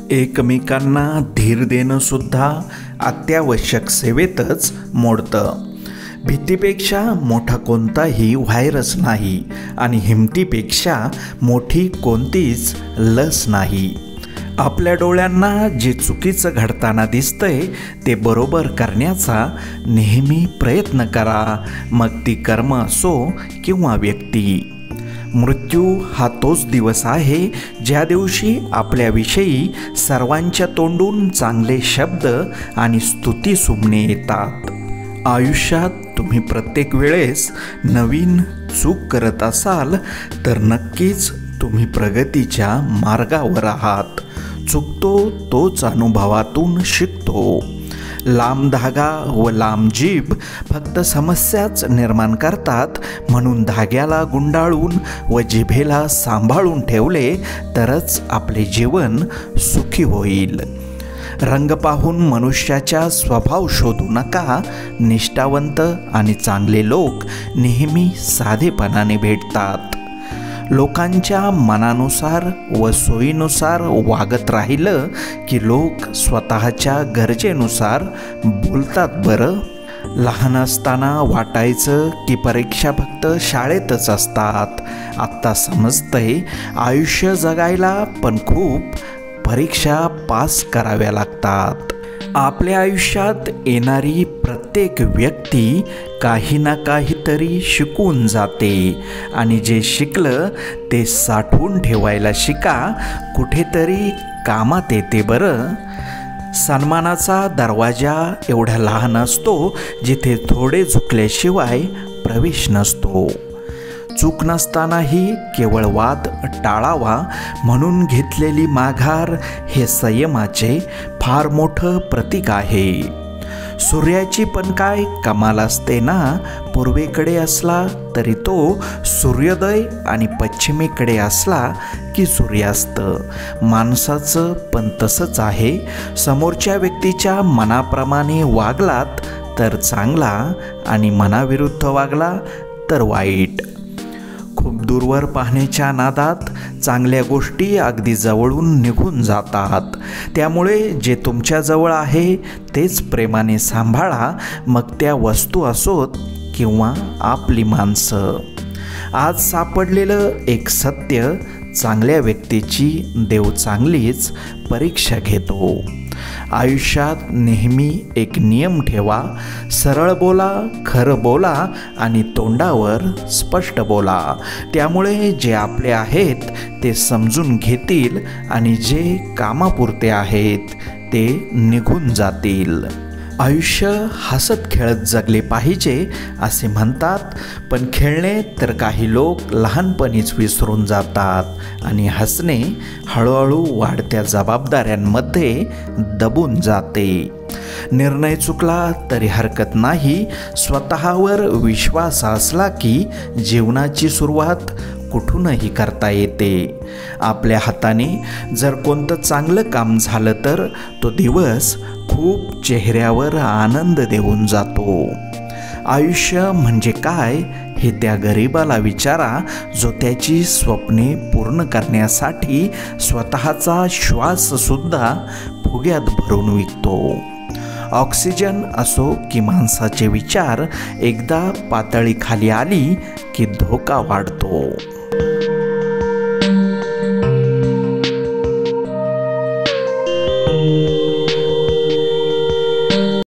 एकमेकांना धीर देणं सुद्धा अत्यावश्यक सेवेतच मोडतं. भीतीपेक्षा मोठा कोणताही व्हायरस नाही आणि हिमतीपेक्षा मोठी कोणतीच लस नाही. आपल्या डोळ्यांना जे चुकीचं घडताना दिसतंय ते बरोबर करण्याचा नेहमी प्रयत्न करा, मग ती कर्म असो किंवा व्यक्ती. मृत्यू हा तोच दिवस आहे ज्या दिवशी आपल्याविषयी सर्वांच्या तोंडून चांगले शब्द आणि स्तुती सुमने येतात. आयुष्यात तुम्ही प्रत्येक वेळेस नवीन चूक करत असाल तर नक्कीच तुम्ही प्रगतीच्या मार्गावर आहात. चुकतो तोच अनुभवातून शिकतो. लांब धागा व लांब जीभ फक्त समस्याच निर्माण करतात, म्हणून धाग्याला गुंडाळून व जिभेला सांभाळून ठेवले तरच आपले जीवन सुखी होईल. रंग पाहून मनुष्याचा स्वभाव शोधू नका. निष्ठावंत आणि चांगले लोक नेहमी साधेपणाने भेटतात. लोकांच्या मनानुसार व सोयीनुसार वागत राहिलं की लोक स्वतःच्या गरजेनुसार बोलतात बरं. लहान असताना वाटायचं की परीक्षा फक्त शाळेतच असतात. आत्ता समजतंय आयुष्य जगायला पण खूप परीक्षा पास कराव्या लागतात. आपल्या आयुष्यात येणारी प्रत्येक व्यक्ती काही ना काहीतरी शिकून जाते आणि जे शिकलं ते साठवून ठेवायला शिका, कुठेतरी कामात येते बरं. सन्मानाचा दरवाजा एवढा लहान असतो जिथे थोडे झुकल्याशिवाय प्रवेश नसतो. चूक नसतानाही केवळ वाद टाळावा म्हणून घेतलेली माघार हे संयमाचे फार मोठं प्रतीक आहे. सूर्याची पण काय कमाल असते ना. पूर्वेकडे असला तरी तो सूर्योदय आणि पश्चिमेकडे असला की सूर्यास्त. माणसाचं पण तसंच आहे. समोरच्या व्यक्तीच्या मनाप्रमाणे वागलात तर चांगला आणि मनाविरुद्ध वागला तर वाईट. खूप दूरवर पाहण्याच्या नादात चांगल्या गोष्टी अगदी जवळून निघून जातात. त्यामुळे जे तुमच्या जवळ आहे तेच प्रेमाने सांभाळा, मग त्या वस्तू असोत किंवा आपली माणसं. आज सापडलेलं एक सत्य, चांगल्या व्यक्तीची देव चांगलीच परीक्षा घेतो. आयुष्यात नेहमी एक नियम ठेवा. सरळ बोला, खरं बोला आणि तोंडावर स्पष्ट बोला. त्यामुळे जे आपले आहेत ते समजून घेतील आणि जे कामापुरते आहेत ते निघून जातील. आयुष्य हसत खेळत जगले पाहिजे असे म्हणतात, पण खेळणे तर काही लोक लहानपणीच विसरून जातात आणि हसणे हळूहळू वाढत्या जबाबदाऱ्यांमध्ये दबून जाते. निर्णय चुकला तरी हरकत नाही. स्वतःवर विश्वास असला की जीवनाची सुरुवात कुठूनही करता येते. आपल्या हाताने जर कोणतं चांगलं काम झालं तर तो दिवस खूप चेहऱ्यावर आनंद देऊन जातो. आयुष्य म्हणजे काय हे त्या गरिबाला विचारा जो त्याची स्वप्ने पूर्ण करण्यासाठी स्वतःचा श्वाससुद्धा फुग्यात भरून विकतो. ऑक्सिजन असो की माणसाचे विचार एकदा पातळी खाली आली की धोका वाढतो.